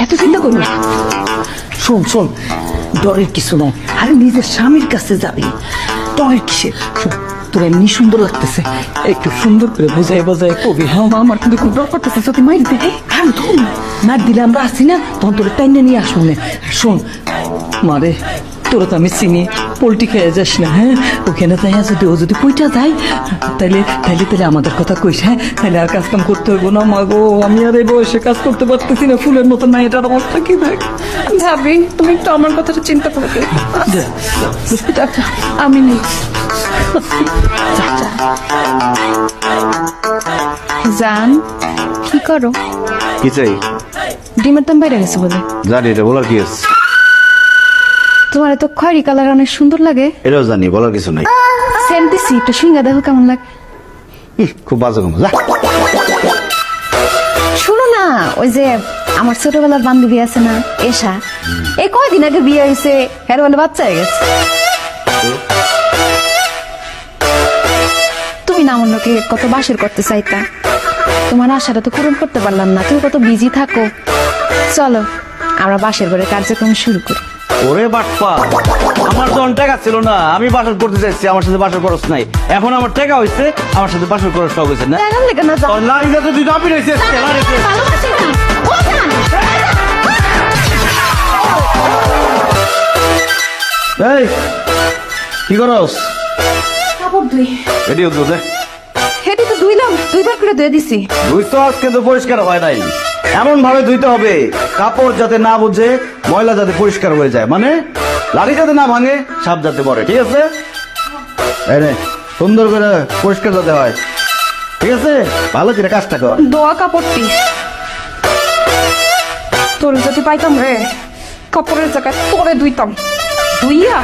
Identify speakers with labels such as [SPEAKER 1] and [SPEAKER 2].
[SPEAKER 1] এত চিন্তা করো না। শোন শোন, ডরের কিছু নাই, আরে নিজের স্বামীর কাছে যাবি, ডরের কিসের? তোর এমনি সুন্দর লাগতেছে, একটু সুন্দর করে বোঝাই বোঝাই কবি। হ্যাঁ আমার কিন্তু খুব ডর করতেছে, যদি মাইর দে। হ্যাঁ ধর মার দিলে আমরা আসি না, তখন তোর টাইনে নিয়ে আসবো না। শোন মারে, তোরা তো আমি চিনি, পোল্ট্রি খেয়ে যাস না। হ্যাঁ ওখানে তাই যদি ও যদি কইটা যায় তাইলে তাইলে তাহলে আমাদের কথা কইস। হ্যাঁ তাহলে আর কাজ কাম করতে হইব না। মা গো, আমি আর এই বয়সে কাজ করতে পারতেছি না, ফুলের মতো না। এটার অবস্থা কি দেখ
[SPEAKER 2] ভাবি, তুমি একটু আমার কথাটা চিন্তা করে আমি নেই। জান কি করো?
[SPEAKER 3] কি চাই?
[SPEAKER 2] ডিমের দাম বাইরে গেছে বলে।
[SPEAKER 3] জানি, এটা বলার কি আছে?
[SPEAKER 2] তোমার তো খয়েরি কালার অনেক সুন্দর লাগে।
[SPEAKER 3] এটাও জানি, বলার কিছু নাই।
[SPEAKER 2] সেন্ট দিছি, একটু সিঙ্গা দেখো কেমন লাগে।
[SPEAKER 3] খুব বাজে কম।
[SPEAKER 2] শুনো না, ওই যে আমার ছোটবেলার বান্ধবী আছে না এশা, এই কয়দিন আগে বিয়ে হয়েছে, এর বলে বাচ্চা হয়ে গেছে। তুমি না অন্যকে কত বাসের করতে চাইতা, তোমার আশাটা তো পূরণ করতে পারলাম না। তুমি কত বিজি থাকো, চলো আমরা বাসের ঘরে কার্যক্রম শুরু করি।
[SPEAKER 3] ওরে বাটপা, আমার তো টাকা ছিল না, আমি বাসর করতে চাইছি, আমার সাথে বাসর খরচ নাই। এখন আমার টাকা হয়েছে, আমার সাথে বাসর খরচ সব হয়েছে না। লাড়িটা তো দুই দাপি রয়েছে। এই কি করস?
[SPEAKER 2] কাপড় ধুই।
[SPEAKER 3] এটিও তো দে।
[SPEAKER 2] হেঁটে তো ধুইলাম, দুইবার করে ধুয়ে দিছি।
[SPEAKER 3] ধুই তো আজকে তো পরিষ্কার হয় নাই। এমন ভাবে ধুইতে হবে কাপড় যাতে না বুঝে, ময়লা যাতে পরিষ্কার হয়ে যায়, মানে লাড়ি যাতে না ভাঙে, সাপ যাতে পড়ে। ঠিক আছে? সুন্দর করে পরিষ্কার যাতে হয়। ঠিক আছে? ভালো করে কাজটা কর।
[SPEAKER 2] দোয়া কাপড়টি তোর যদি পাইতাম রে, কাপড়ের জায়গায় তোরে ধুইতাম, ধুইয়া